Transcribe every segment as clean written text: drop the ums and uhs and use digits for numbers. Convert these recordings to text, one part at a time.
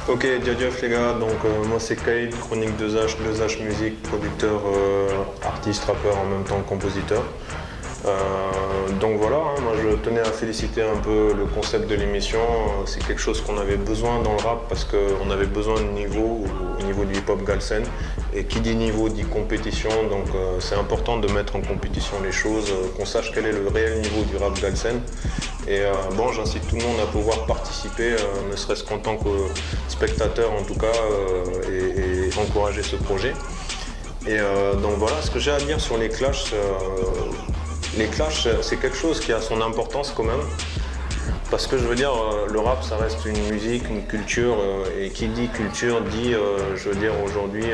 Ok, Djadjeuf les gars, donc moi c'est Kaïd, chronique 2H, 2H musique, producteur, artiste, rappeur en même temps compositeur. Donc voilà, hein, moi je tenais à féliciter un peu le concept de l'émission. C'est quelque chose qu'on avait besoin dans le rap parce qu'on avait besoin de niveau au niveau du hip-hop Galsen. Et qui dit niveau dit compétition, donc c'est important de mettre en compétition les choses, qu'on sache quel est le réel niveau du rap Galsen. Et bon, j'incite tout le monde à pouvoir participer, ne serait-ce qu'en tant que spectateur en tout cas, et encourager ce projet. Et donc voilà, ce que j'ai à dire sur les clashs. Les clashs, c'est quelque chose qui a son importance quand même. Parce que je veux dire, le rap, ça reste une musique, une culture, et qui dit culture dit, je veux dire, aujourd'hui,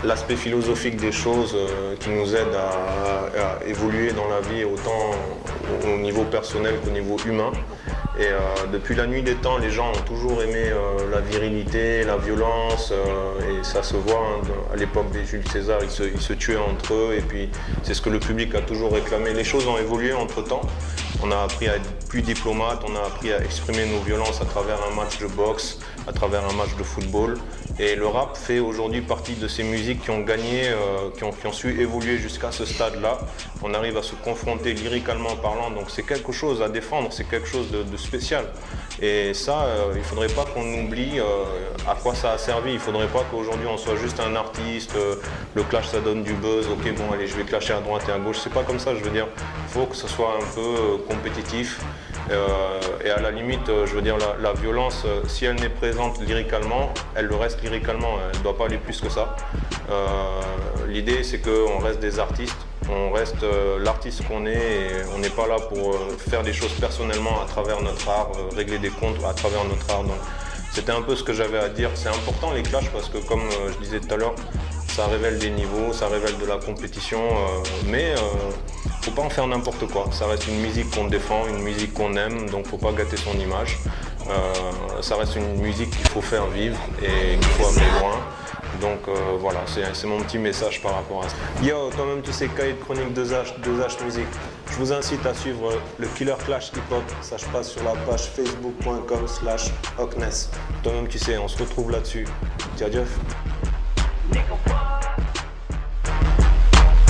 l'aspect philosophique des choses qui nous aide à évoluer dans la vie, autant au niveau personnel qu'au niveau humain. Et depuis la nuit des temps, les gens ont toujours aimé la virilité, la violence, et ça se voit hein, à l'époque des Jules César, ils se tuaient entre eux, et puis c'est ce que le public a toujours réclamé. Les choses ont évolué entre-temps. On a appris à être plus diplomate, on a appris à exprimer nos violences à travers un match de boxe, à travers un match de football. Et le rap fait aujourd'hui partie de ces musiques qui ont gagné, qui ont su évoluer jusqu'à ce stade-là. On arrive à se confronter lyricalement parlant, donc c'est quelque chose à défendre, c'est quelque chose de spécial. Et ça, il ne faudrait pas qu'on oublie à quoi ça a servi. Il ne faudrait pas qu'aujourd'hui on soit juste un artiste, le clash ça donne du buzz, ok bon allez je vais clasher à droite et à gauche. C'est pas comme ça, je veux dire, il faut que ce soit un peu compétitif. Et à la limite, je veux dire, la violence, si elle n'est présente lyricalement, elle le reste lyricalement, elle ne doit pas aller plus que ça. L'idée, c'est qu'on reste des artistes, on reste l'artiste qu'on est, et on n'est pas là pour faire des choses personnellement à travers notre art, régler des comptes à travers notre art. Donc, c'était un peu ce que j'avais à dire. C'est important les clashs parce que, comme je disais tout à l'heure, ça révèle des niveaux, ça révèle de la compétition, mais faut pas en faire n'importe quoi. Ça reste une musique qu'on défend, une musique qu'on aime, donc faut pas gâter son image. Ça reste une musique qu'il faut faire vivre et qu'il faut amener loin. Donc voilà, c'est mon petit message par rapport à ça. Yo, toi-même tu sais, Kaïd, chronique 2H musique. Je vous incite à suivre le Killer Clash Hip Hop. Ça se passe sur la page facebook.com/Hockness. Toi-même tu sais, on se retrouve là-dessus. Ciao, Jeff.